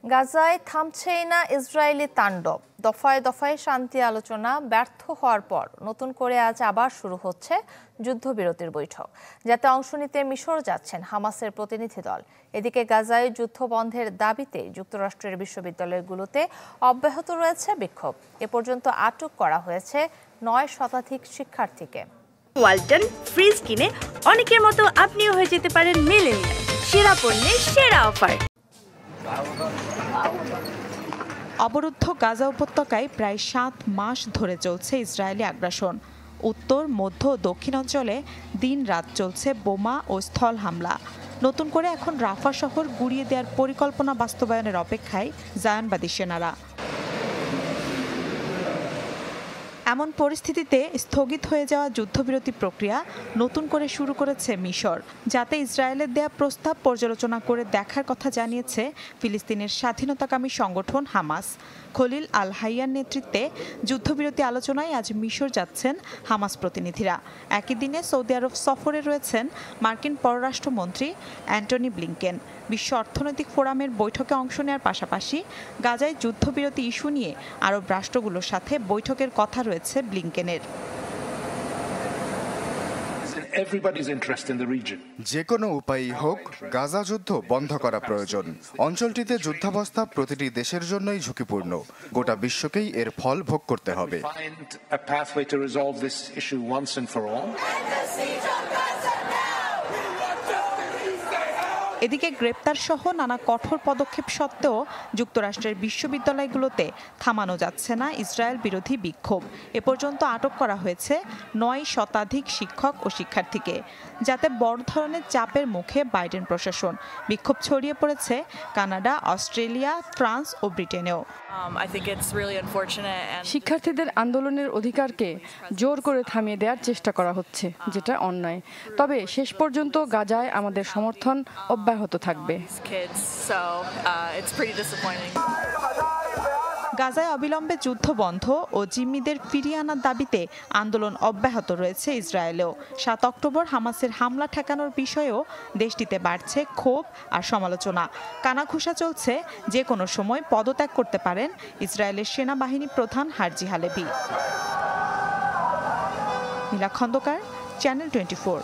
গাজায় থামছেই না ইসরায়েলি তাণ্ডব। দফায় দফায় শান্তি আলোচনা ব্যর্থ হওয়ার পর নতুন করে আজ আবার শুরু হচ্ছে যুদ্ধবিরতির বৈঠক, যাতে অংশ নিতে মিশর যাচ্ছেন হামাসের প্রতিনিধি দল। এদিকে গাজায় যুদ্ধ বন্ধের দাবিতে যুক্তরাষ্ট্রের বিশ্ববিদ্যালয়গুলোতে অব্যাহত রয়েছে বিক্ষোভ। এ পর্যন্ত আটক করা হয়েছে 9 শতাধিক শিক্ষার্থীকে। ওয়ালটন ফ্রিজ কিনে অনেকের মতো আপনিও হয়ে যেতে পারেন মিলেনিয়াল। সেরা পণ্যের সেরা অফার। অবরুদ্ধ গাজা উপত্যকায় প্রায় 7 মাস ধরে চলছে ইসরায়েলি আগ্রাসন। উত্তর, মধ্য ও দক্ষিণাঞ্চলে দিন রাত চলছে বোমা ও স্থল হামলা। নতুন করে এখন রাফা শহর গুড়িয়ে দেওয়ার পরিকল্পনা বাস্তবায়নের অপেক্ষায় জায়নবাদী সেনারা। এমন পরিস্থিতিতে স্থগিত হয়ে যাওয়া যুদ্ধবিরতি প্রক্রিয়া নতুন করে শুরু করেছে মিশর, যাতে ইসরায়েলের দেয়া প্রস্তাব পর্যালোচনা করে দেখার কথা জানিয়েছে ফিলিস্তিনের স্বাধীনতাকামী সংগঠন হামাস। খলিল আল হাইয়ার নেতৃত্বে যুদ্ধবিরতি আলোচনায় আজ মিশর যাচ্ছেন হামাস প্রতিনিধিরা। একই দিনে সৌদি আরব সফরে রয়েছেন মার্কিন পররাষ্ট্রমন্ত্রী অ্যান্টনি ব্লিংকেন। বিশ্ব অর্থনৈতিক ফোরামের বৈঠকে অংশ নেওয়ার পাশাপাশি গাজায় যুদ্ধবিরতি ইস্যু নিয়ে আরব রাষ্ট্রগুলোর সাথে বৈঠকের কথা রয়েছে ব্লিংকেনের। যে কোনো উপায়ই হোক, গাজা যুদ্ধ বন্ধ করা প্রয়োজন। অঞ্চলটিতে যুদ্ধাবস্থা প্রতিটি দেশের জন্যই ঝুঁকিপূর্ণ। গোটা বিশ্বকেই এর ফল ভোগ করতে হবে। এদিকে গ্রেপ্তার সহ নানা কঠোর পদক্ষেপ সত্ত্বেও যুক্তরাষ্ট্রের বিশ্ববিদ্যালয়গুলোতে থামানো যাচ্ছে না ইসরায়েল বিরোধী বিক্ষোভ। এ পর্যন্ত আটক করা হয়েছে 9 শতাধিক শিক্ষক ও শিক্ষার্থীকে, যাতে বড় ধরনের চাপের মুখে বাইডেন প্রশাসন। বিক্ষোভ ছড়িয়ে পড়েছে কানাডা, অস্ট্রেলিয়া, ফ্রান্স ও ব্রিটেনেও। শিক্ষার্থীদের আন্দোলনের অধিকারকে জোর করে থামিয়ে দেওয়ার চেষ্টা করা হচ্ছে, যেটা অন্যায়। তবে শেষ পর্যন্ত গাজায় আমাদের সমর্থন অব্যাহত থাকবে। গাজায় অবিলম্বে যুদ্ধ বন্ধ ও জিম্মিদের ফিরিয়ে আনার দাবিতে আন্দোলন অব্যাহত রয়েছে ইসরায়েলেও। 7 অক্টোবর হামাসের হামলা ঠেকানোর বিষয়েও দেশটিতে বাড়ছে ক্ষোভ আর সমালোচনা। কানাঘুষা চলছে যে কোনো সময় পদত্যাগ করতে পারেন ইসরায়েলের সেনাবাহিনী প্রধান হার্জি হালেভি। নীলা খন্দকার, চ্যানেল 24।